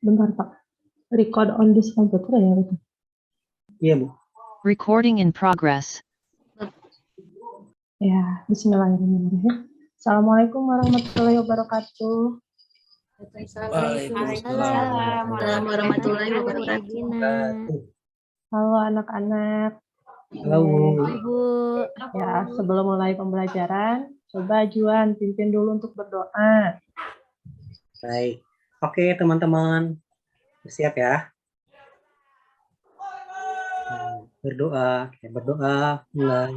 Bentar Pak, record on this computer ya? Iya Bu. Recording in progress. Ya, bismillahirrahmanirrahim. Assalamualaikum warahmatullahi wabarakatuh. Waalaikumsalam warahmatullahi wabarakatuh. Halo anak-anak. Halo Bu. Ibu. Ya, sebelum mulai pembelajaran, coba Juan pimpin dulu untuk berdoa. Baik. Oke teman-teman, bersiap ya. Berdoa, kita berdoa, mulai.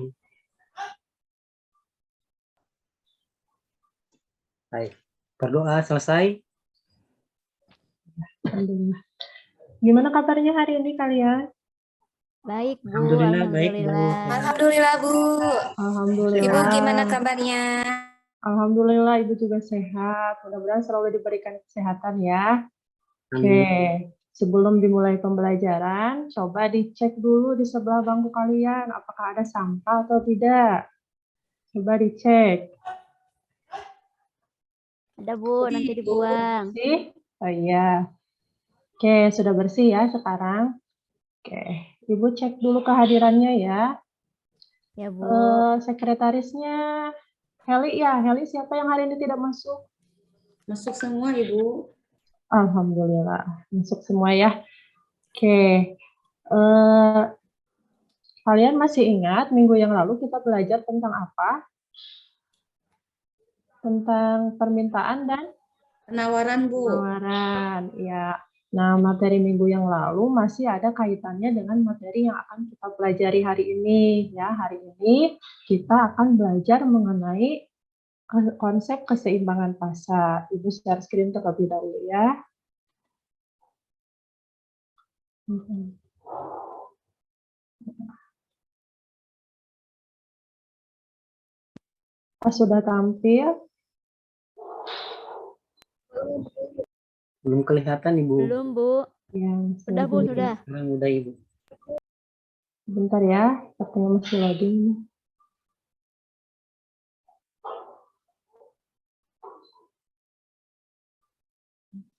Baik, berdoa selesai. Alhamdulillah. Gimana kabarnya hari ini kalian? Baik, Bu. Alhamdulillah, baik, Bu. Alhamdulillah, Bu. Alhamdulillah. Ibu gimana kabarnya? Alhamdulillah, Ibu juga sehat. Mudah-mudahan selalu diberikan kesehatan ya. Oke, Amin. sebelum dimulai pembelajaran, coba dicek dulu di sebelah bangku kalian, apakah ada sampah atau tidak. Coba dicek. Ada, Bu. Nanti dibuang. Bersih? Oh iya. Oke, sudah bersih ya sekarang. Oke, Ibu cek dulu kehadirannya ya. Ya, Bu. Sekretarisnya Heli ya. Heli siapa yang hari ini tidak masuk? Masuk semua, Ibu. Alhamdulillah, masuk semua ya. Oke, kalian masih ingat minggu yang lalu kita belajar tentang apa? Tentang permintaan dan Penawaran, Bu. penawaran, ya. Nah, materi minggu yang lalu masih ada kaitannya dengan materi yang akan kita pelajari hari ini. Ya, hari ini kita akan belajar mengenai konsep keseimbangan pasar. Ibu share screen terlebih dahulu ya. Sudah tampil? Belum kelihatan Ibu. Belum, Bu. Yang Sudah, Bu. Sudah. Sekarang udah Ibu. Bentar ya, katanya masih loading.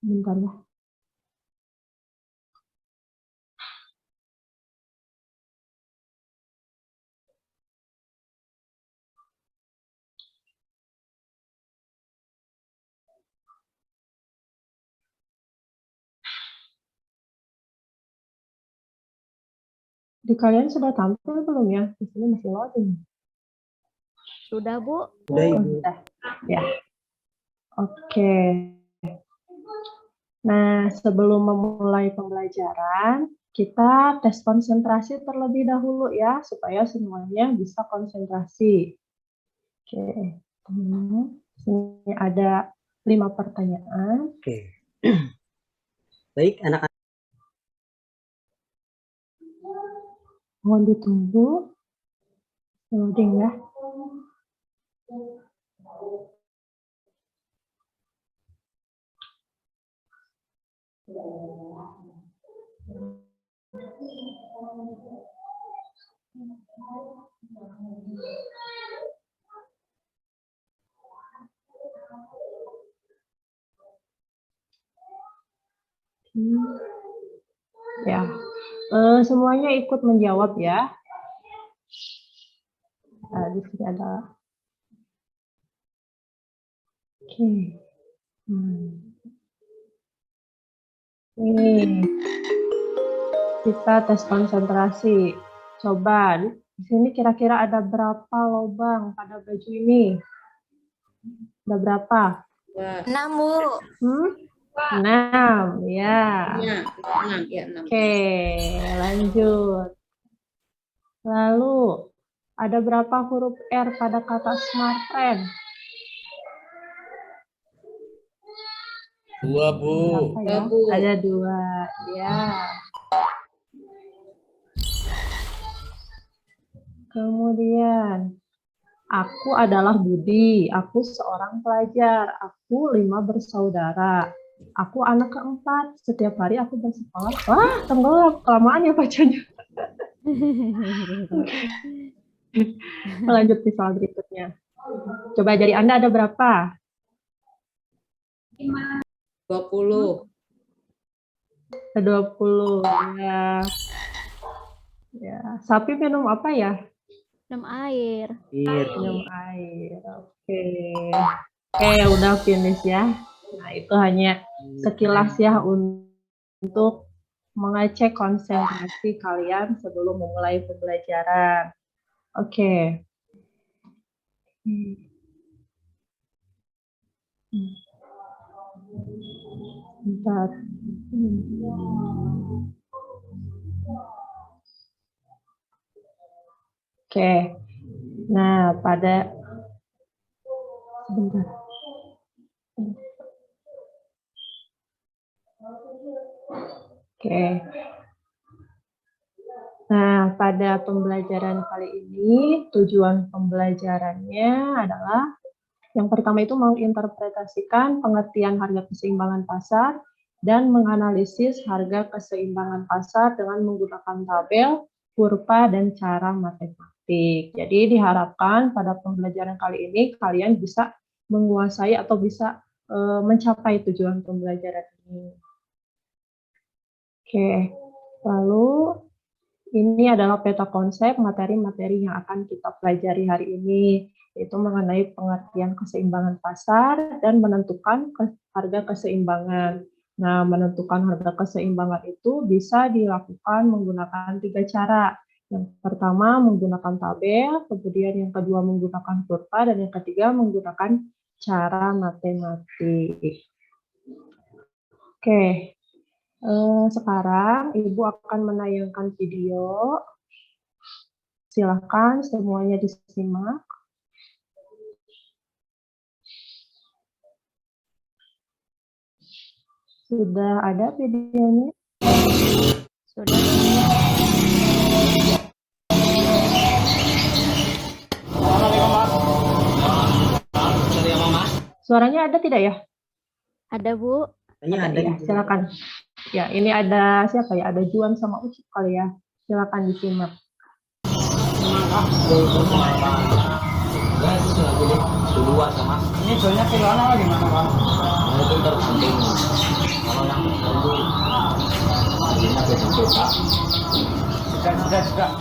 Bentar ya. Di kalian sudah tampil belum ya? Di sini masih loading. Sudah, Bu. Udah Ibu. Sudah. Ya. Oke. Nah, sebelum memulai pembelajaran, kita tes konsentrasi terlebih dahulu ya, supaya semuanya bisa konsentrasi. Oke. Sini ada 5 pertanyaan. Oke. Baik, anak-anak. Mohon ditunggu. Loading ya. Ya, semuanya ikut menjawab ya. Di sini ada. Oke. Ini kita tes konsentrasi. Coba di sini kira-kira ada berapa lubang pada baju ini? Ada berapa? 6, Bu. 6, ya. 6. Oke, lanjut. Lalu, ada berapa huruf R pada kata smartphone? 2, Bu. Ya? Ada 2, ya. Kemudian, aku adalah Budi, aku seorang pelajar, aku 5 bersaudara. Aku anak keempat, setiap hari aku bersekolah. Wah, tenggelam, kelamaan ya bacanya. Lanjut di soal berikutnya. Coba dari Anda ada berapa? 20. Ke-20 ya. Ya, sapi minum apa ya? Minum air. Minum air. Oke. Oke, udah finish ya. Nah, itu hanya sekilas ya untuk mengecek konsentrasi kalian sebelum memulai pembelajaran. Oke. Bentar. Oke. Nah, sebentar. Oke. Nah, pada pembelajaran kali ini, tujuan pembelajarannya adalah yang pertama itu menginterpretasikan pengertian harga keseimbangan pasar dan menganalisis harga keseimbangan pasar dengan menggunakan tabel, kurva, dan cara matematik. Jadi diharapkan pada pembelajaran kali ini kalian bisa menguasai atau bisa mencapai tujuan pembelajaran ini. Oke, lalu ini adalah peta konsep materi-materi yang akan kita pelajari hari ini, yaitu mengenai pengertian keseimbangan pasar dan menentukan harga keseimbangan. Nah, menentukan harga keseimbangan itu bisa dilakukan menggunakan 3 cara. Yang pertama menggunakan tabel, kemudian yang kedua menggunakan kurva, dan yang ketiga menggunakan cara matematik. Oke. Sekarang Ibu akan menayangkan video. Silakan semuanya disimak. Sudah ada videonya? Sudah. Suaranya ada tidak ya? Ada, Bu. Ada Ya, silakan. Ya, ini ada siapa ya? Ada Juan sama Ucup kali ya. Silakan disimak. Ini jualnya kiloan apa gimana, Bang? Itu tergantung. Kalau yang tertentu, harganya beda-beda. Sudah.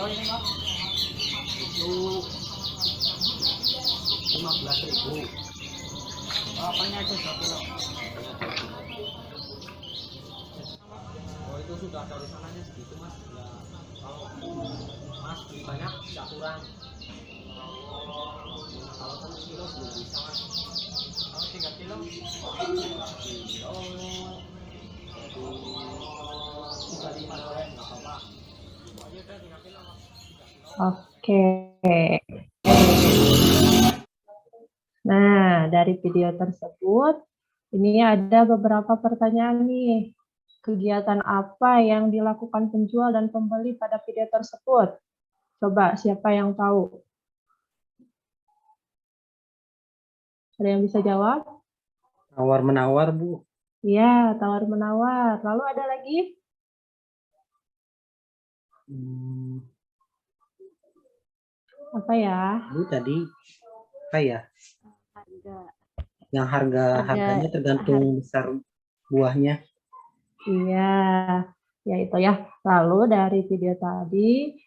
Oh ini, Mas. Itu 15.000. Apanya itu 1 kilo? Oh itu sudah dari sananya segitu, Mas. Ya, kalau Mas beli banyak bisa kurang. Kalau 1 kilo belum bisa, Mas. Kalau 3 kilo, 35 boleh, nggak apa-apa. Oh iya udah 3 kilo, Mas. 3 kilo. Oke. Nah, dari video tersebut, ini ada beberapa pertanyaan nih. Kegiatan apa yang dilakukan penjual dan pembeli pada video tersebut? Coba, siapa yang tahu? Ada yang bisa jawab? Tawar-menawar, Bu. Iya, tawar-menawar. Lalu ada lagi? Apa ya? Bu tadi apa ya? Harga. Yang harganya tergantung besar buahnya. Iya, ya itu ya. Lalu dari video tadi,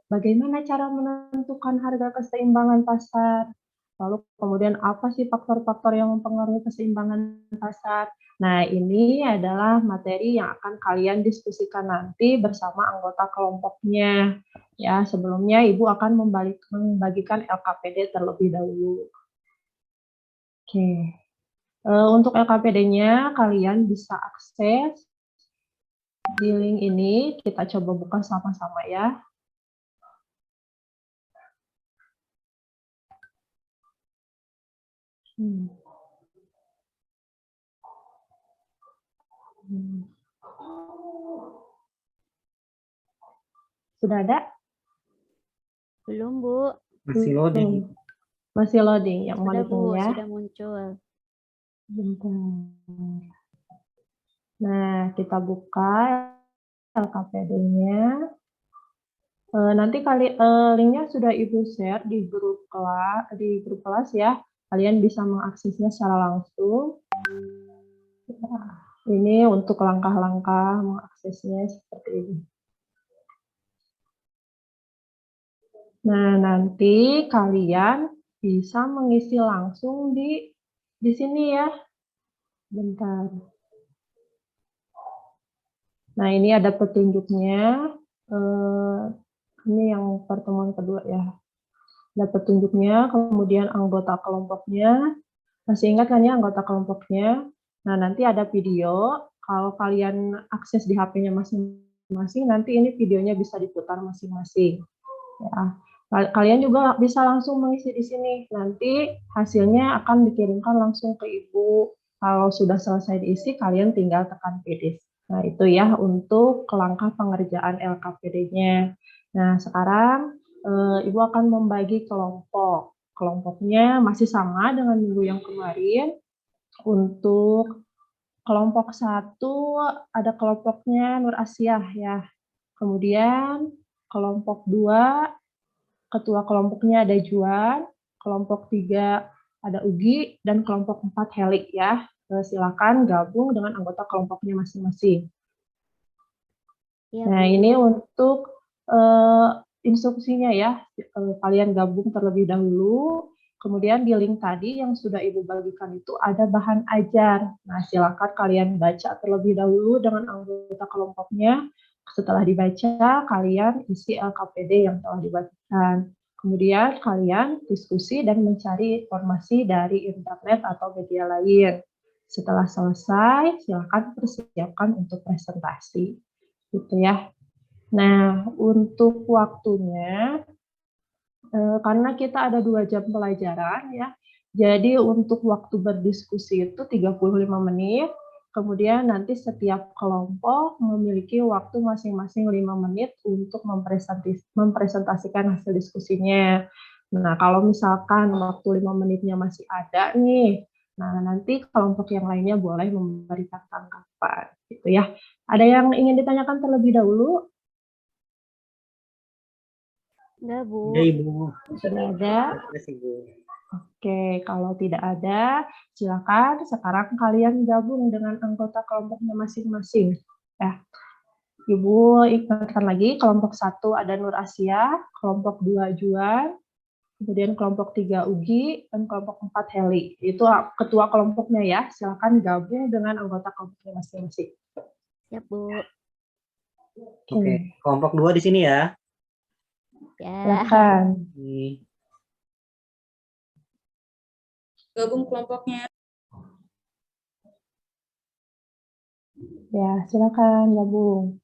bagaimana cara menentukan harga keseimbangan pasar? Lalu kemudian apa sih faktor-faktor yang mempengaruhi keseimbangan pasar? Nah, ini adalah materi yang akan kalian diskusikan nanti bersama anggota kelompoknya. Ya, sebelumnya Ibu akan membagikan LKPD terlebih dahulu. Oke. Untuk LKPD-nya kalian bisa akses di link ini. Kita coba buka sama-sama ya. Sudah ada? Belum, Bu. Masih loading. Masih loading yang Sudah, Bu. monitornya. Sudah muncul. Bentar. Nah, kita buka LKPD-nya. Nanti linknya sudah Ibu share di grup kelas ya. Kalian bisa mengaksesnya secara langsung. Nah, ini untuk langkah-langkah mengaksesnya seperti ini. Nah, nanti kalian bisa mengisi langsung di sini ya. Bentar. Nah, ini ada petunjuknya. Ini yang pertemuan kedua ya. Ada petunjuknya, kemudian anggota kelompoknya. Masih ingat kan ya anggota kelompoknya? Nah, nanti ada video. Kalau kalian akses di HP-nya masing-masing, nanti ini videonya bisa diputar masing-masing. Ya. Kalian juga bisa langsung mengisi di sini. Nanti hasilnya akan dikirimkan langsung ke Ibu. Kalau sudah selesai diisi, kalian tinggal tekan finish. Nah, itu ya untuk langkah pengerjaan LKPD-nya. Nah, sekarang Ibu akan membagi kelompok. Kelompoknya masih sama dengan minggu yang kemarin. Untuk kelompok 1 ada kelompoknya Nur Asyah ya. Kemudian kelompok 2 ketua kelompoknya ada Juan, kelompok 3 ada Ugi, dan kelompok 4 Helik ya. Silakan gabung dengan anggota kelompoknya masing-masing. Iya, Nah, Bu. ini untuk instruksinya ya. Kalian gabung terlebih dahulu. Kemudian di link tadi yang sudah Ibu bagikan itu ada bahan ajar. Nah, silakan kalian baca terlebih dahulu dengan anggota kelompoknya. Setelah dibaca, kalian isi LKPD yang telah dibagikan. Kemudian kalian diskusi dan mencari informasi dari internet atau media lain. Setelah selesai, silakan persiapkan untuk presentasi. Gitu ya. Nah, untuk waktunya, karena kita ada 2 jam pelajaran ya, jadi untuk waktu berdiskusi itu 35 menit, kemudian nanti setiap kelompok memiliki waktu masing-masing 5 menit untuk mempresentasikan hasil diskusinya. Nah, kalau misalkan waktu 5 menitnya masih ada nih, nah nanti kelompok yang lainnya boleh memberikan tanggapan, gitu ya. Ada yang ingin ditanyakan terlebih dahulu? Enggak, Bu. Ya, Ibu. Sudah ada? Terima kasih, Ibu. Oke, kalau tidak ada, silakan sekarang kalian gabung dengan anggota kelompoknya masing-masing. Ya, Ibu ingatkan lagi, kelompok 1 ada Nur Asia, kelompok 2 Juan, kemudian kelompok 3 Ugi, dan kelompok 4 Heli. Itu ketua kelompoknya ya, silakan gabung dengan anggota kelompoknya masing-masing. Siap, Bu. Oke, kelompok 2 di sini ya. Ya. Silakan. Ini. Gabung kelompoknya. Ya, silakan gabung.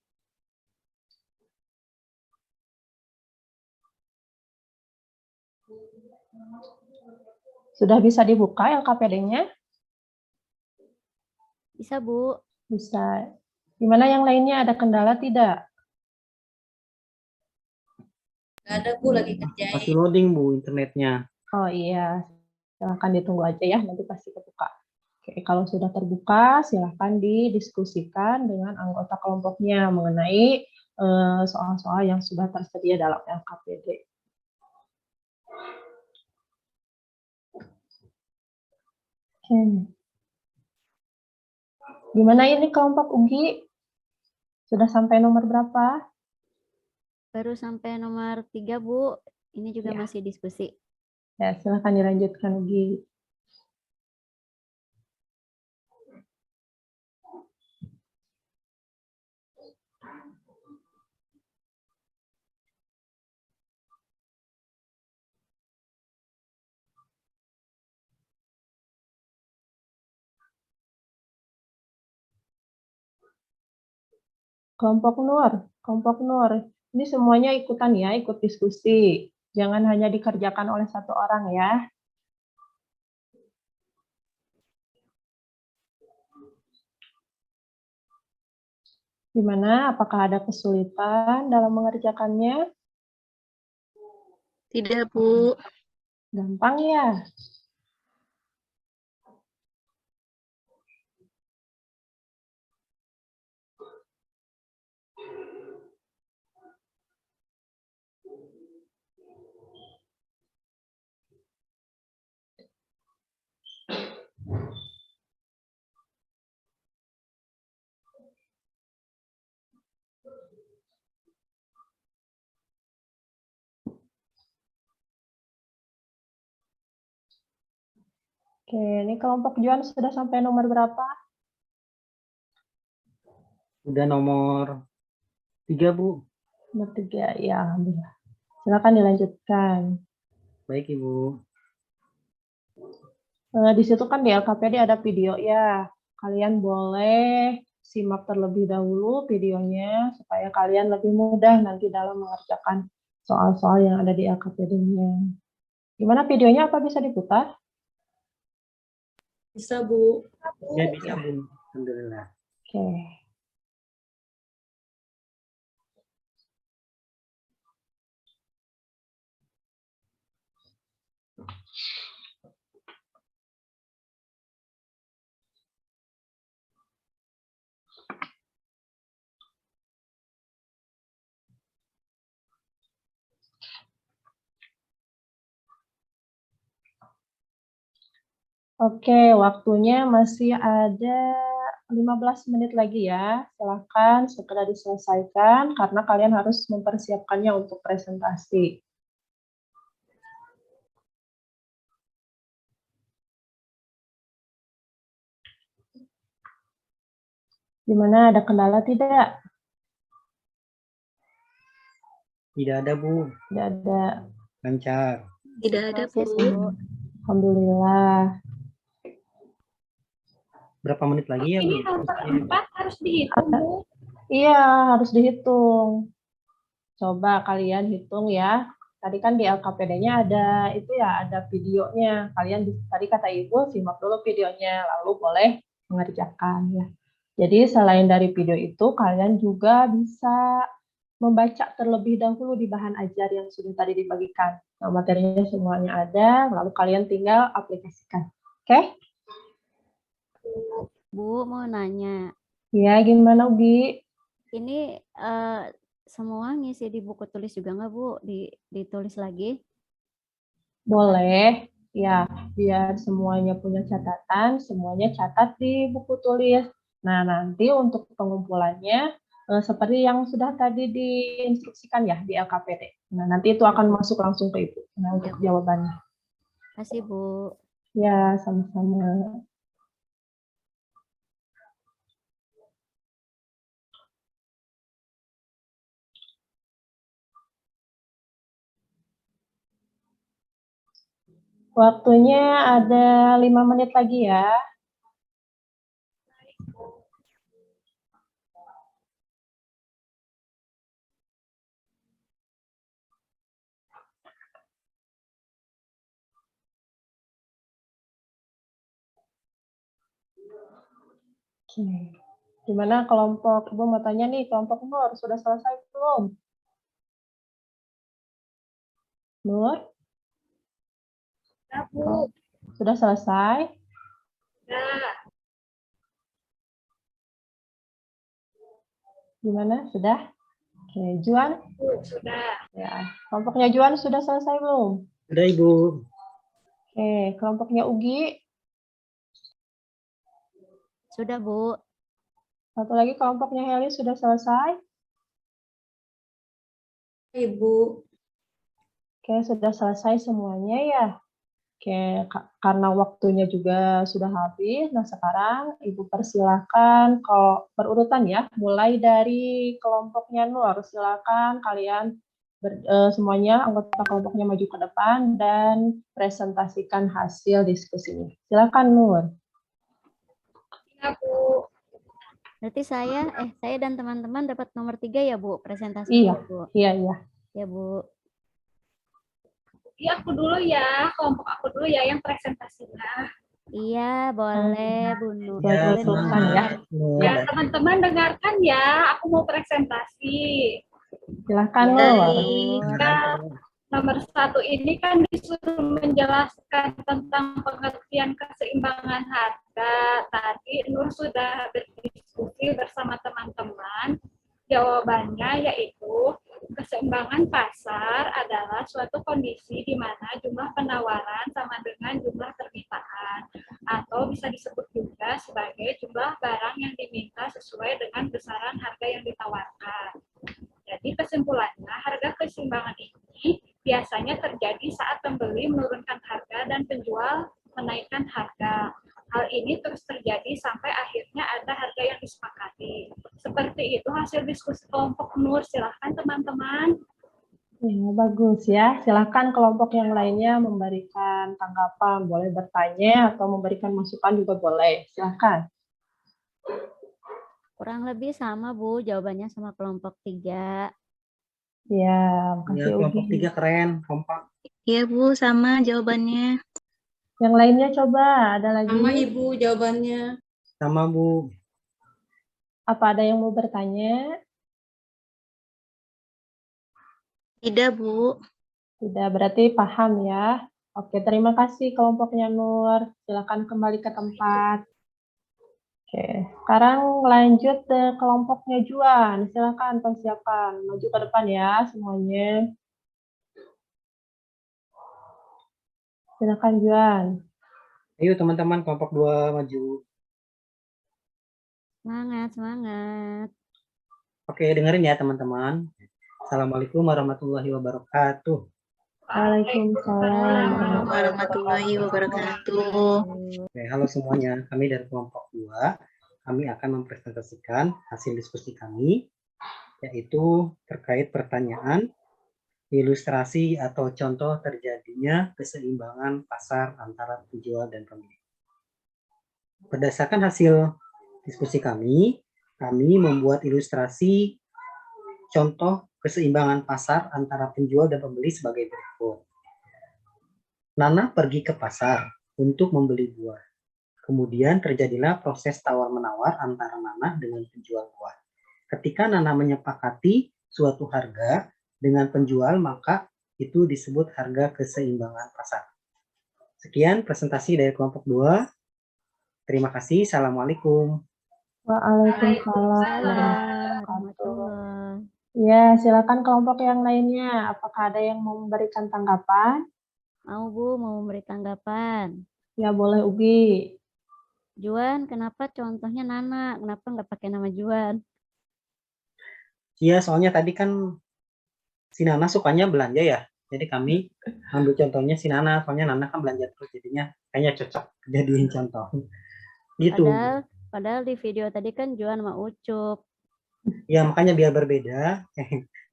Sudah bisa dibuka LKPD-nya? Bisa, Bu. Bisa. Gimana yang lainnya, ada kendala tidak? Nggak ada, Bu, lagi Masih kerjain. loading, Bu, internetnya. Oh iya, silakan ditunggu aja ya, nanti pasti kebuka. Oke, kalau sudah terbuka, silakan didiskusikan dengan anggota kelompoknya mengenai soal-soal yang sudah tersedia dalam LKPD. Oke. Gimana ini kelompok Ugi? Sudah sampai nomor berapa? Baru sampai nomor 3, Bu. Ini juga Ya. masih diskusi. Ya, silakan dilanjutkan Ugi. Kelompok Nur. Ini semuanya ikutan ya, ikut diskusi. Jangan hanya dikerjakan oleh satu orang ya. Gimana? Apakah ada kesulitan dalam mengerjakannya? Tidak, Bu. Gampang ya? Oke, ini kelompok Juan sudah sampai nomor berapa? Udah nomor 3, Bu. Nomor 3, ya alhamdulillah. Silakan dilanjutkan. Baik, Ibu. Di situ kan di LKPD ada video ya. Kalian boleh simak terlebih dahulu videonya supaya kalian lebih mudah nanti dalam mengerjakan soal-soal yang ada di LKPD-nya. Gimana videonya? Apa bisa diputar? Bisa, Bu. Ya, bisa, Bu. Alhamdulillah. Oke. Oke, waktunya masih ada 15 menit lagi ya. Silahkan segera diselesaikan karena kalian harus mempersiapkannya untuk presentasi. Gimana, ada kendala tidak? Tidak ada, Bu. Tidak ada. Lancar. Tidak ada, Bu. Proses, Bu. Alhamdulillah. Berapa menit lagi ya, Bu? Ini nomor 4 harus dihitung, Bu. Iya, harus dihitung. Coba kalian hitung ya. Tadi kan di LKPD-nya ada itu ya, ada videonya. Kalian tadi kata Ibu simak dulu videonya, lalu boleh mengerjakan ya. Jadi selain dari video itu, kalian juga bisa membaca terlebih dahulu di bahan ajar yang sudah tadi dibagikan. Nah, materinya semuanya ada, lalu kalian tinggal aplikasikan. Oke? Bu, mau nanya. Ya, gimana Ugi? Ini semua ngisi di buku tulis juga nggak, Bu? Ditulis lagi? Boleh. Ya, biar semuanya punya catatan, semuanya catat di buku tulis. Nah, nanti untuk pengumpulannya, seperti yang sudah tadi diinstruksikan ya di LKPD. Nah, nanti itu akan masuk langsung ke Ibu. Nah, untuk jawabannya. Kasih, Bu. Ya, sama-sama. Waktunya ada 5 menit lagi ya. Oke. Gimana kelompok, Ibu mau tanya nih, kelompok Nur sudah selesai belum? Nur? Ya, Bu. Sudah selesai? Ya, Gimana? Sudah? Oke, Juan? Bu, sudah. Ya, kelompoknya Juan sudah selesai belum? Sudah, Ibu. Oke, kelompoknya Ugi? Sudah, Bu. Satu lagi kelompoknya Heli sudah selesai? Ibu. Oke, sudah selesai semuanya ya? Oke, karena waktunya juga sudah habis, nah sekarang Ibu persilahkan kalau berurutan ya, mulai dari kelompoknya Nur, silakan kalian semuanya anggota kelompoknya maju ke depan dan presentasikan hasil diskusinya. Silakan Nur. Ya, Bu. Berarti saya dan teman-teman dapat nomor 3 ya, Bu, presentasinya, Iya, Bu. iya, iya. Ya, Bu. Iya, aku dulu ya. Kelompok aku dulu ya yang presentasinya. Iya, boleh, Bu Nur. Ya, Boleh, teman-teman Nur. ya. Ya, teman-teman dengarkan ya. Aku mau presentasi. Silakan Ya, Nur. Bu. Nah, nomor 1 ini kan disuruh menjelaskan tentang pengertian keseimbangan harga. Tadi Nur sudah berdiskusi bersama teman-teman. Jawabannya yaitu keseimbangan pasar adalah suatu kondisi di mana jumlah penawaran sama dengan jumlah permintaan, atau bisa disebut juga sebagai jumlah barang yang diminta sesuai dengan besaran harga yang ditawarkan. Jadi kesimpulannya, harga keseimbangan ini biasanya terjadi saat pembeli menurunkan harga dan penjual menaikkan harga. Hal ini terus terjadi sampai akhirnya ada harga yang disepakati. Seperti itu hasil diskusi kelompok Nur. Silahkan teman-teman. Ya, bagus ya. Silakan kelompok yang lainnya memberikan tanggapan, boleh bertanya atau memberikan masukan juga boleh. Silakan. Kurang lebih sama Bu, jawabannya sama kelompok 3. Ya, Ya, makasih kelompok Ugi. 3 keren, kompak. Iya Bu, sama jawabannya. Yang lainnya coba, ada lagi? Sama Ibu jawabannya. Sama Bu. Apa ada yang mau bertanya? Tidak Bu. Tidak, berarti paham ya. Oke, terima kasih kelompoknya Nur. Silakan kembali ke tempat. Oke, sekarang lanjut ke kelompoknya Juan. Silakan persiapkan. Maju ke depan ya semuanya. Silakan Juan. Ayo teman-teman kelompok 2 maju. Semangat, semangat. Oke, dengerin ya teman-teman. Assalamualaikum warahmatullahi wabarakatuh. Waalaikumsalam Warahmatullahi wabarakatuh. Oke, halo semuanya. Kami dari kelompok 2, kami akan mempresentasikan hasil diskusi kami, yaitu terkait pertanyaan, ilustrasi atau contoh terjadinya keseimbangan pasar antara penjual dan pembeli. Berdasarkan hasil diskusi kami membuat ilustrasi contoh keseimbangan pasar antara penjual dan pembeli sebagai berikut. Nana pergi ke pasar untuk membeli buah. Kemudian terjadilah proses tawar-menawar antara Nana dengan penjual buah. Ketika Nana menyepakati suatu harga dengan penjual, maka itu disebut harga keseimbangan pasar. Sekian presentasi dari kelompok 2. Terima kasih. Assalamualaikum. Waalaikumsalam. Warahmatullahi. Ya, silakan kelompok yang lainnya. Apakah ada yang mau memberikan tanggapan? Mau Bu, mau memberi tanggapan. Ya, boleh Ugi. Juan, kenapa contohnya Nana? Kenapa nggak pakai nama Juan? Iya, soalnya tadi kan si Nana sukanya belanja ya. Jadi kami ambil contohnya si Nana, soalnya Nana kan belanja terus, jadinya kayaknya cocok jadiin contoh. Gitu. Padahal di video tadi kan Juan sama Ucup. Ya, makanya biar berbeda.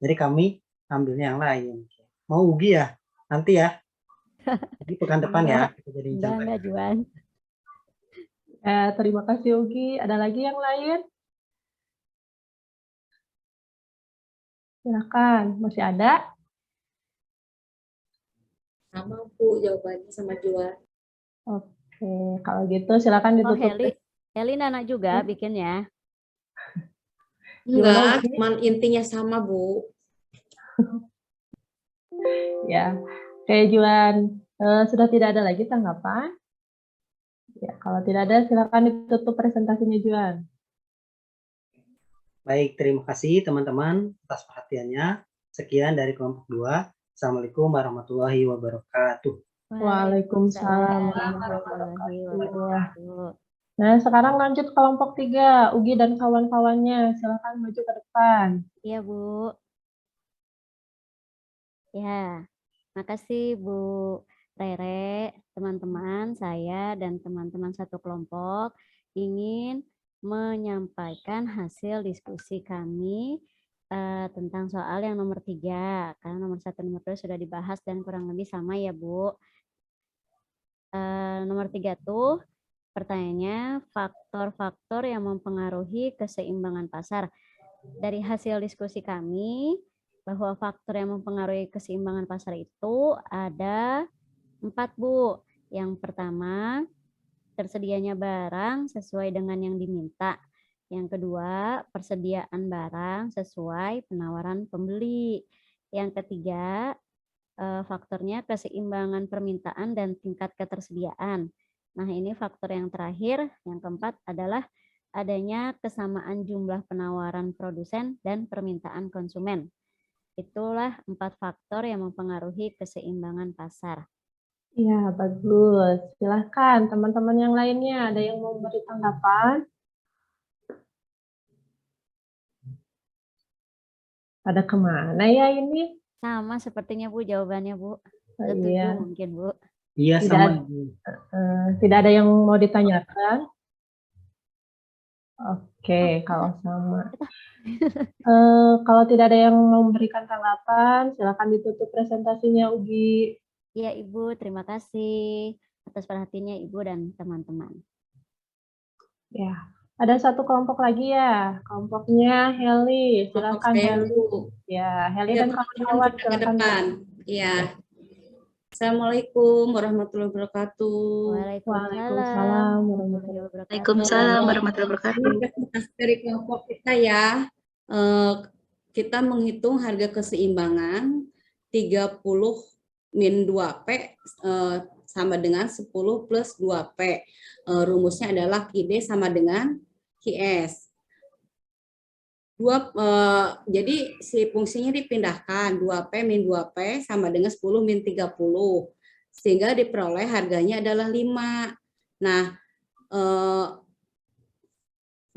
Jadi kami ambilnya yang lain. Mau Ugi ya? Nanti ya. Jadi pekan depan ya. Kita jadiin contoh. Enggak Juan. Terima kasih Ugi. Ada lagi yang lain? Silakan. Masih ada? Sama Bu jawabannya sama Juan. Oke, kalau gitu silakan Oh, ditutup. Heli Nana juga bikinnya. Enggak, cuman intinya sama Bu. Ya, oke Juan. Sudah tidak ada lagi tanggapan? Ya, kalau tidak ada silakan ditutup presentasinya Juan. Baik, terima kasih teman-teman atas perhatiannya. Sekian dari kelompok 2. Assalamualaikum warahmatullahi wabarakatuh. Waalaikumsalam warahmatullahi wabarakatuh. Nah, sekarang lanjut kelompok 3, Ugi dan kawan-kawannya. Silakan maju ke depan. Iya, Bu. Ya, makasih Bu Rere, teman-teman saya dan teman-teman satu kelompok ingin menyampaikan hasil diskusi kami tentang soal yang nomor 3, karena nomor 1, nomor 2 sudah dibahas dan kurang lebih sama ya Bu. Nomor 3 tuh pertanyaannya faktor-faktor yang mempengaruhi keseimbangan pasar. Dari hasil diskusi kami, bahwa faktor yang mempengaruhi keseimbangan pasar itu ada 4 Bu. Yang pertama, tersedianya barang sesuai dengan yang diminta. Yang kedua, persediaan barang sesuai penawaran pembeli. Yang ketiga, faktornya keseimbangan permintaan dan tingkat ketersediaan. Nah, ini faktor yang terakhir, yang keempat adalah adanya kesamaan jumlah penawaran produsen dan permintaan konsumen. Itulah 4 faktor yang mempengaruhi keseimbangan pasar. Ya, bagus. Silahkan teman-teman yang lainnya. Ada yang mau memberi tanggapan? Ada kemana ya ini? Sama sepertinya Bu jawabannya Bu. Oh, Setuju iya. mungkin Bu. Iya, Tidak sama ada- Ibu. Tidak ada yang mau ditanyakan? Oke, kalau sama. Kalau tidak ada yang memberikan tanggapan, silakan ditutup presentasinya, Ugi. Ya, Ibu, terima kasih atas perhatiannya Ibu dan teman-teman. Ya, ada satu kelompok lagi ya, kelompoknya Heli. Silakan Oke, Heli. Bu. Ya, Heli Ya, dan teman-teman kawan-kawan kita ke silakan. depan. Iya. Assalamualaikum warahmatullahi wabarakatuh. Waalaikumsalam warahmatullahi wabarakatuh. Waalaikumsalam warahmatullahi wabarakatuh. Ini presentasi dari kelompok kita ya. Kita menghitung harga keseimbangan 30 min 2P sama dengan 10 plus 2P. Rumusnya adalah QD sama dengan QS. Jadi si fungsinya dipindahkan 2P min 2P sama dengan 10 min 30 sehingga diperoleh harganya adalah 5. Nah,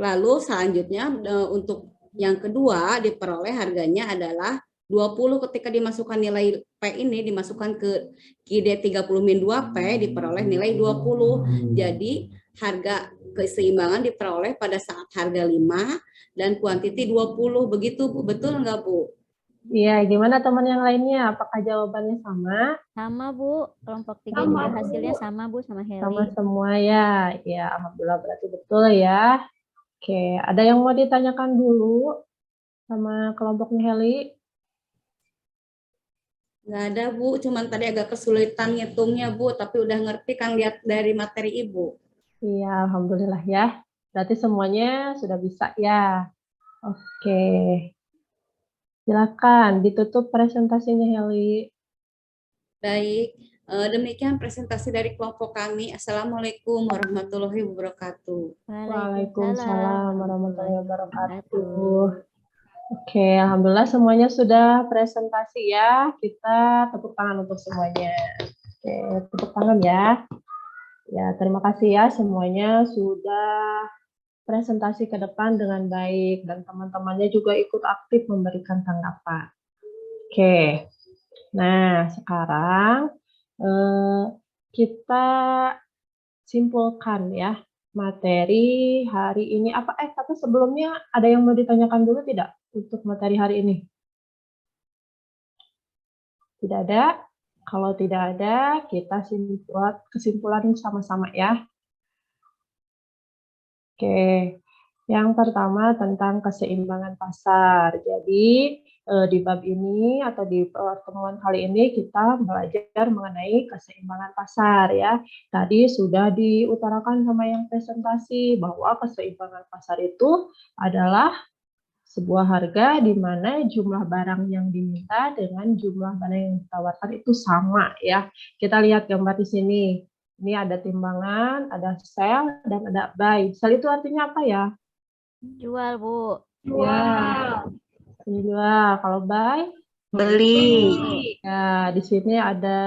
lalu selanjutnya untuk yang kedua diperoleh harganya adalah 20 ketika dimasukkan nilai P ini dimasukkan ke QD 30 min 2P diperoleh nilai 20. Jadi harga keseimbangan diperoleh pada saat harga 5 dan kuantiti 20. Begitu Bu, betul nggak Bu? Iya, gimana teman yang lainnya? Apakah jawabannya sama? Sama, Bu. Kelompok 3 Sama, juga Bu. hasilnya sama, Bu, sama Heli. Sama semua ya? Ya, alhamdulillah berarti betul ya. Oke, ada yang mau ditanyakan dulu sama kelompoknya Heli? Nggak ada Bu, cuman tadi agak kesulitan ngitungnya Bu, tapi udah ngerti kan lihat dari materi Ibu. Iya, alhamdulillah ya. Berarti semuanya sudah bisa ya. Oke. Silakan ditutup presentasinya Heli. Baik, demikian presentasi dari kelompok kami. Assalamualaikum warahmatullahi wabarakatuh. Waalaikumsalam warahmatullahi wabarakatuh. Oke, alhamdulillah semuanya sudah presentasi ya. Kita tepuk tangan untuk semuanya. Oke, tepuk tangan ya. Ya, terima kasih ya semuanya sudah presentasi ke depan dengan baik dan teman-temannya juga ikut aktif memberikan tanggapan. Oke. Nah, sekarang kita simpulkan ya materi hari ini. Tapi sebelumnya ada yang mau ditanyakan dulu tidak untuk materi hari ini? Tidak ada? Kalau tidak ada, kita buat kesimpulan sama-sama ya. Oke, yang pertama tentang keseimbangan pasar. Jadi, di bab ini atau di pertemuan kali ini kita belajar mengenai keseimbangan pasar ya. Tadi sudah diutarakan sama yang presentasi bahwa keseimbangan pasar itu adalah sebuah harga di mana jumlah barang yang diminta dengan jumlah barang yang ditawarkan itu sama ya. Kita lihat gambar di sini. Ini ada timbangan, ada sell, dan ada buy. Sell itu artinya apa ya? Jual, Bu. Ya, jual. Kalau buy? Beli. Ya, di sini ada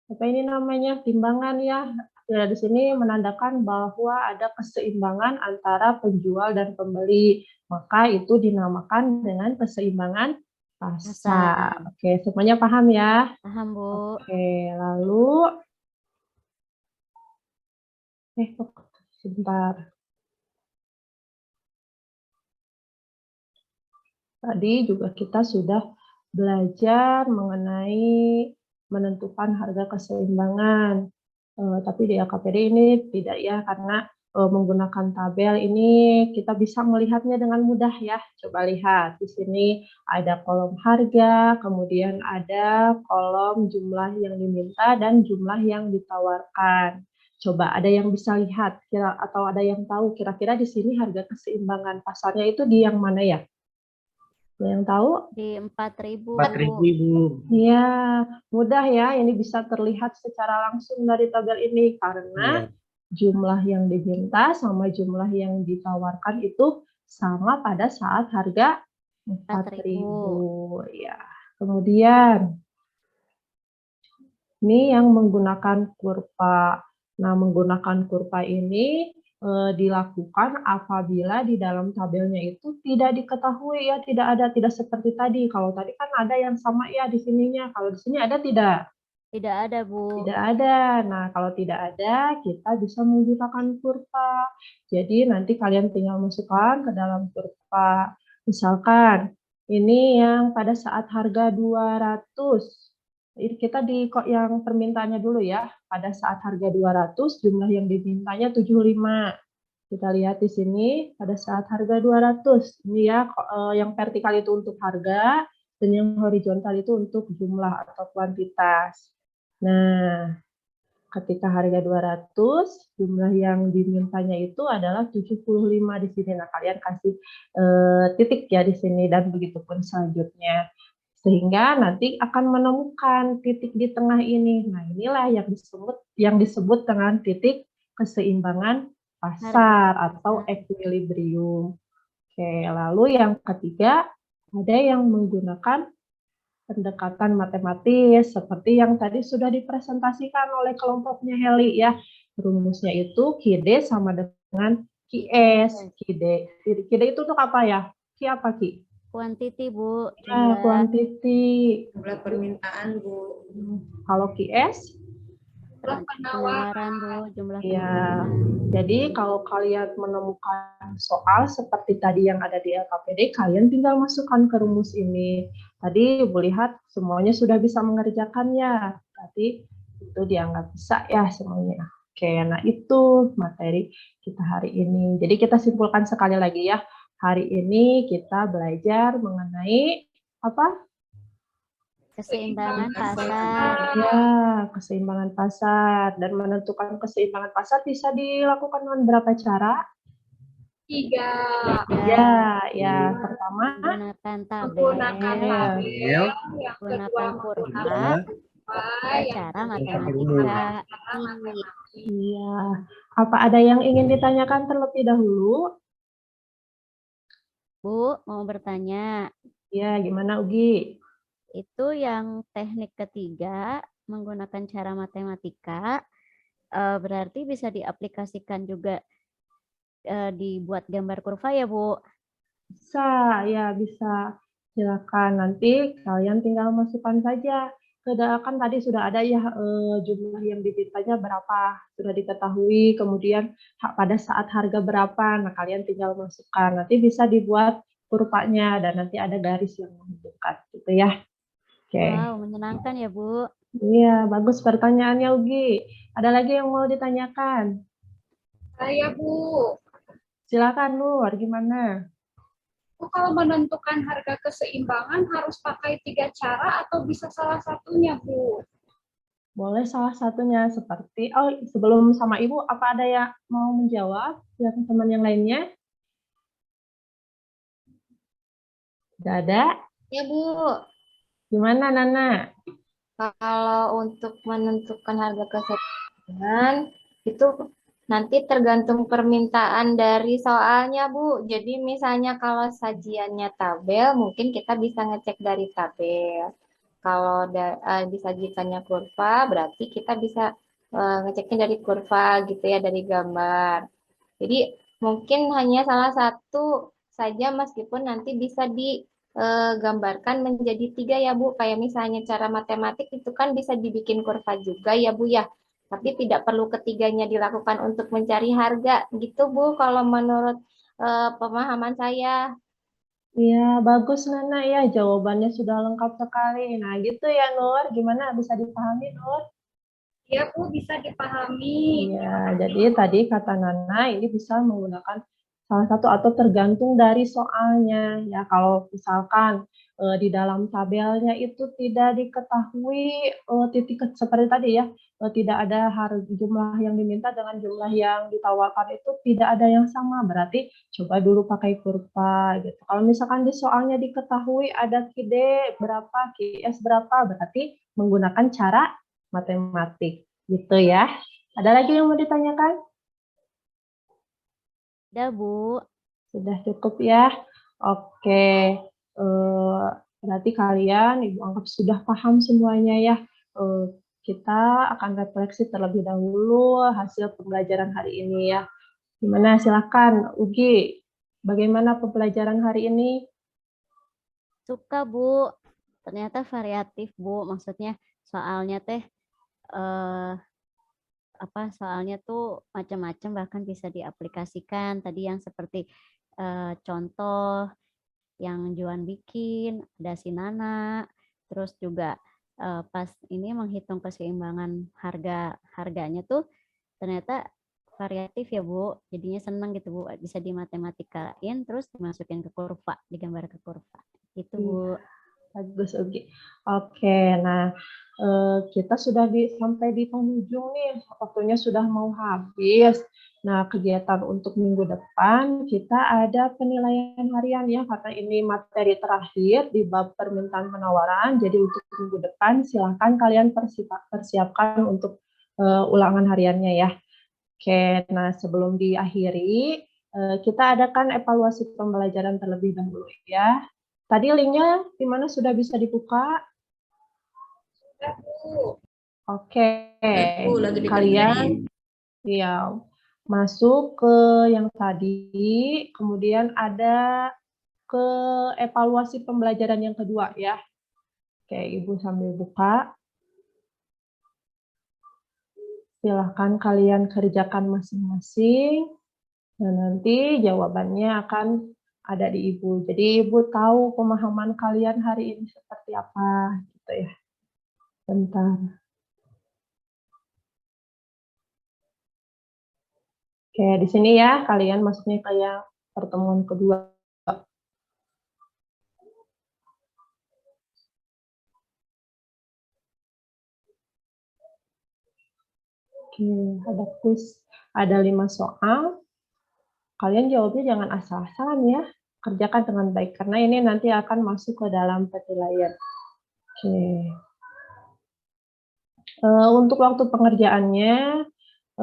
apa ini namanya? Timbangan ya. Ya, di sini menandakan bahwa ada keseimbangan antara penjual dan pembeli. Maka itu dinamakan dengan keseimbangan pasar. Oke, semuanya paham ya? Paham, Bu. Oke, lalu sebentar. Tadi juga kita sudah belajar mengenai menentukan harga keseimbangan. Tapi di LKPD ini tidak ya, karena menggunakan tabel ini kita bisa melihatnya dengan mudah ya. Coba lihat, di sini ada kolom harga, kemudian ada kolom jumlah yang diminta dan jumlah yang ditawarkan. Coba ada yang bisa lihat atau ada yang tahu kira-kira di sini harga keseimbangan pasarnya itu di yang mana ya? Ada yang tahu? Di 4.000. 4.000 Ibu. Iya, mudah ya. Ini bisa terlihat secara langsung dari tabel ini karena jumlah yang diminta sama jumlah yang ditawarkan itu sama pada saat harga 4.000. Ya. Kemudian ini yang menggunakan kurva. Nah, menggunakan kurva ini dilakukan apabila di dalam tabelnya itu tidak diketahui ya, tidak seperti tadi. Kalau tadi kan ada yang sama ya di sininya. Kalau di sini ada tidak? Tidak ada, Bu. Tidak ada. Nah, kalau tidak ada, kita bisa menggunakan kurva. Jadi nanti kalian tinggal masukkan ke dalam kurva. Misalkan, ini yang pada saat harga 200. Ini kita di kok yang permintaannya dulu ya. Pada saat harga 200, jumlah yang dimintanya 75. Kita lihat di sini, pada saat harga 200. Ini ya, yang vertikal itu untuk harga, dan yang horizontal itu untuk jumlah atau kuantitas. Nah, ketika harga 200, jumlah yang dimintanya itu adalah 75 di sini. Nah, kalian kasih titik ya di sini dan begitu pun selanjutnya. Sehingga nanti akan menemukan titik di tengah ini. Nah, inilah yang disebut dengan titik keseimbangan pasar atau equilibrium. Oke, lalu yang ketiga ada yang menggunakan pendekatan matematis seperti yang tadi sudah dipresentasikan oleh kelompoknya Heli ya. Rumusnya itu QD sama dengan QS. QD itu untuk apa ya? Q apa Ki? Quantity, Bu. Ya, quantity. Jumlah permintaan, Bu. Kalau QS? Penawaran, Bu. Jumlah Ya, penawaran. jadi kalau kalian menemukan soal seperti tadi yang ada di LKPD, kalian tinggal masukkan ke rumus ini. Tadi Ibu lihat semuanya sudah bisa mengerjakannya. Berarti itu dianggap bisa ya semuanya. Oke, nah itu materi kita hari ini. Jadi kita simpulkan sekali lagi ya. Hari ini kita belajar mengenai apa? Keseimbangan pasar. Ya, keseimbangan pasar. Dan menentukan keseimbangan pasar bisa dilakukan dengan berapa cara? 3. Ya. Pertama, Menggunakan Menggunakan tabel, tabel. Yang menggunakan kedua, kurva, yang cara ketiga, matematika. cara matematika. iya. Apa ada yang ingin ditanyakan terlebih dahulu? Bu, mau bertanya. Ya, gimana Ugi? Itu yang teknik ketiga, menggunakan cara matematika, berarti bisa diaplikasikan juga dibuat gambar kurva ya, Bu? Bisa, ya bisa. Silakan nanti kalian tinggal masukkan saja. Kan tadi sudah ada ya jumlah yang dimintanya berapa, sudah diketahui, kemudian pada saat harga berapa, nah kalian tinggal masukkan. Nanti bisa dibuat kurvanya dan nanti ada garis yang menunjukkan gitu ya. Oke. Wow, menyenangkan ya, Bu. Iya, bagus pertanyaannya Ugi. Ada lagi yang mau ditanyakan? Saya, Bu. Silakan Nur, gimana? Kalau menentukan harga keseimbangan harus pakai 3 cara atau bisa salah satunya, Bu? Boleh salah satunya seperti, sebelum sama Ibu, apa ada yang mau menjawab? Yang teman yang lainnya? Tidak ada? Ya, Bu. Gimana Nana? Kalau untuk menentukan harga keseimbangan itu nanti tergantung permintaan dari soalnya, Bu. Jadi misalnya kalau sajiannya tabel, mungkin kita bisa ngecek dari tabel. Kalau disajikannya kurva, berarti kita bisa ngeceknya dari kurva gitu ya, dari gambar. Jadi mungkin hanya salah satu saja meskipun nanti bisa digambarkan menjadi 3 ya Bu. Kayak misalnya cara matematik itu kan bisa dibikin kurva juga ya Bu ya. Tapi tidak perlu ketiganya dilakukan untuk mencari harga gitu Bu kalau menurut pemahaman saya. Iya, bagus Nana ya, jawabannya sudah lengkap sekali. Nah gitu ya Nur, gimana bisa dipahami Nur? Ya, Bu, bisa dipahami. Iya, jadi tadi kata Nana ini bisa menggunakan salah satu atau tergantung dari soalnya. Ya, kalau misalkan di dalam tabelnya itu tidak diketahui titik seperti tadi ya, tidak ada jumlah yang diminta dengan jumlah yang ditawarkan itu tidak ada yang sama. Berarti coba dulu pakai kurva gitu. Kalau misalkan di soalnya diketahui ada QD berapa, QS berapa, berarti menggunakan cara matematik. Gitu ya. Ada lagi yang mau ditanyakan? Udah, Bu. Sudah cukup ya. Oke. Berarti kalian Ibu anggap sudah paham semuanya ya. Kita akan refleksi terlebih dahulu hasil pembelajaran hari ini ya. Gimana? Silakan Ugi. Bagaimana pembelajaran hari ini? Suka, Bu. Ternyata variatif, Bu. Maksudnya soalnya teh eh, soalnya tuh macam-macam, bahkan bisa diaplikasikan. Tadi yang seperti contoh yang Juan bikin, ada si Nana, terus juga pas ini menghitung keseimbangan harganya tuh ternyata variatif ya Bu, jadinya senang gitu Bu, bisa dimatematikakain terus dimasukin ke kurva, digambar ke kurva. Itu Bu. Bagus, Ugi. Oke, nah kita sudah sampai di penghujung nih, waktunya sudah mau habis. Nah, kegiatan untuk minggu depan kita ada penilaian harian ya, karena ini materi terakhir di bab permintaan penawaran. Jadi untuk minggu depan silahkan kalian persiapkan untuk ulangan hariannya ya. Oke, nah sebelum diakhiri, kita adakan evaluasi pembelajaran terlebih dahulu ya. Tadi linknya di mana sudah bisa dibuka? Oke, Lagi kalian ya masuk ke yang tadi, kemudian ada ke evaluasi pembelajaran yang kedua ya. Oke, Ibu sambil buka. Silahkan kalian kerjakan masing-masing, dan nanti jawabannya akan ada di Ibu. Jadi Ibu tahu pemahaman kalian hari ini seperti apa, gitu ya. Bentar. Oke, di sini ya kalian masuknya ke yang pertemuan kedua. Oke, ada kuis, ada 5 soal. Kalian jawabnya jangan asal-asalan ya. Kerjakan dengan baik, karena ini nanti akan masuk ke dalam penilaian. Oke. Untuk waktu pengerjaannya,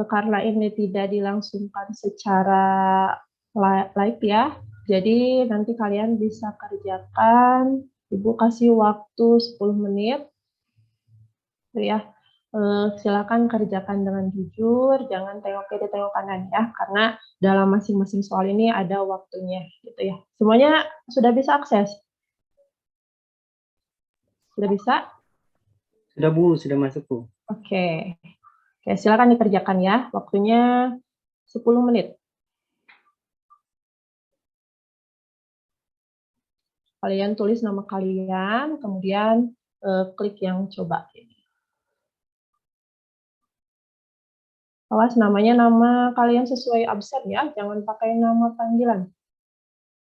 karena ini tidak dilangsungkan secara live ya, jadi nanti kalian bisa kerjakan, Ibu kasih waktu 10 menit, ya. Silakan kerjakan dengan jujur, jangan tengok kiri tengok kanan ya, karena dalam masing-masing soal ini ada waktunya gitu ya. Semuanya sudah bisa akses? Sudah bisa? Sudah Bu, sudah masuk Bu. Oke. Oke, silakan dikerjakan ya. Waktunya 10 menit. Kalian tulis nama kalian, kemudian klik yang coba. Awas namanya nama kalian sesuai absen ya, jangan pakai nama panggilan.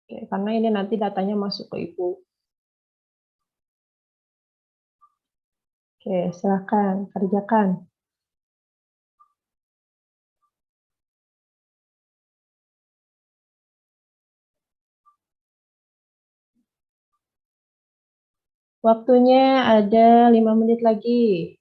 Oke, karena ini nanti datanya masuk ke Ibu. Oke, silakan kerjakan. Waktunya ada 5 menit lagi.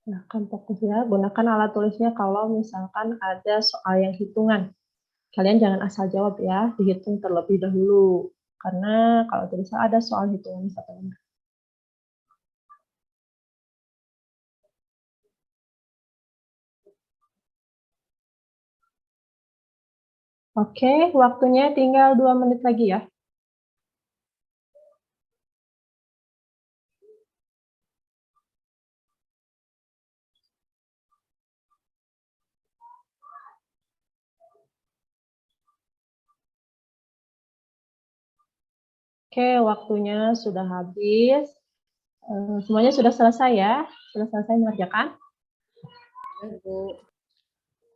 Silakan fokus ya, gunakan alat tulisnya kalau misalkan ada soal yang hitungan. Kalian jangan asal jawab ya, dihitung terlebih dahulu. Karena kalau tidak salah ada soal hitungan satu nomor. Oke, waktunya tinggal 2 menit lagi ya. Oke, waktunya sudah habis. Semuanya sudah selesai ya? Sudah selesai mengerjakan?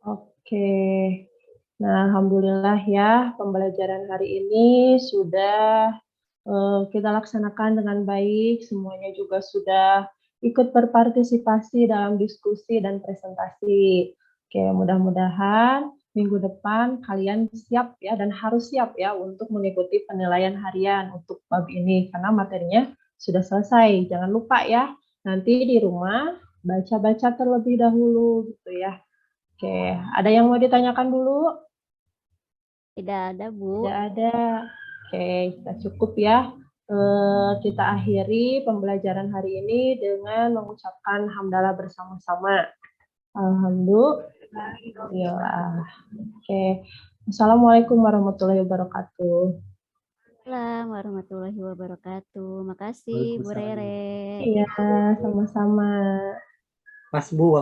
Oke. Nah, alhamdulillah ya, pembelajaran hari ini sudah kita laksanakan dengan baik. Semuanya juga sudah ikut berpartisipasi dalam diskusi dan presentasi. Oke, mudah-mudahan minggu depan kalian siap ya, dan harus siap ya untuk mengikuti penilaian harian untuk bab ini, karena materinya sudah selesai. Jangan lupa ya, nanti di rumah baca-baca terlebih dahulu gitu ya. Oke, ada yang mau ditanyakan dulu? Tidak ada Bu. Tidak ada. Oke, kita cukup ya. Kita akhiri pembelajaran hari ini dengan mengucapkan hamdalah bersama-sama. Alhamdulillah. Oke. Assalamualaikum warahmatullahi wabarakatuh. Assalamualaikum warahmatullahi wabarakatuh. Makasih Bu Waalaikumsalam. Rere. Iya, sama-sama. Mas Bu,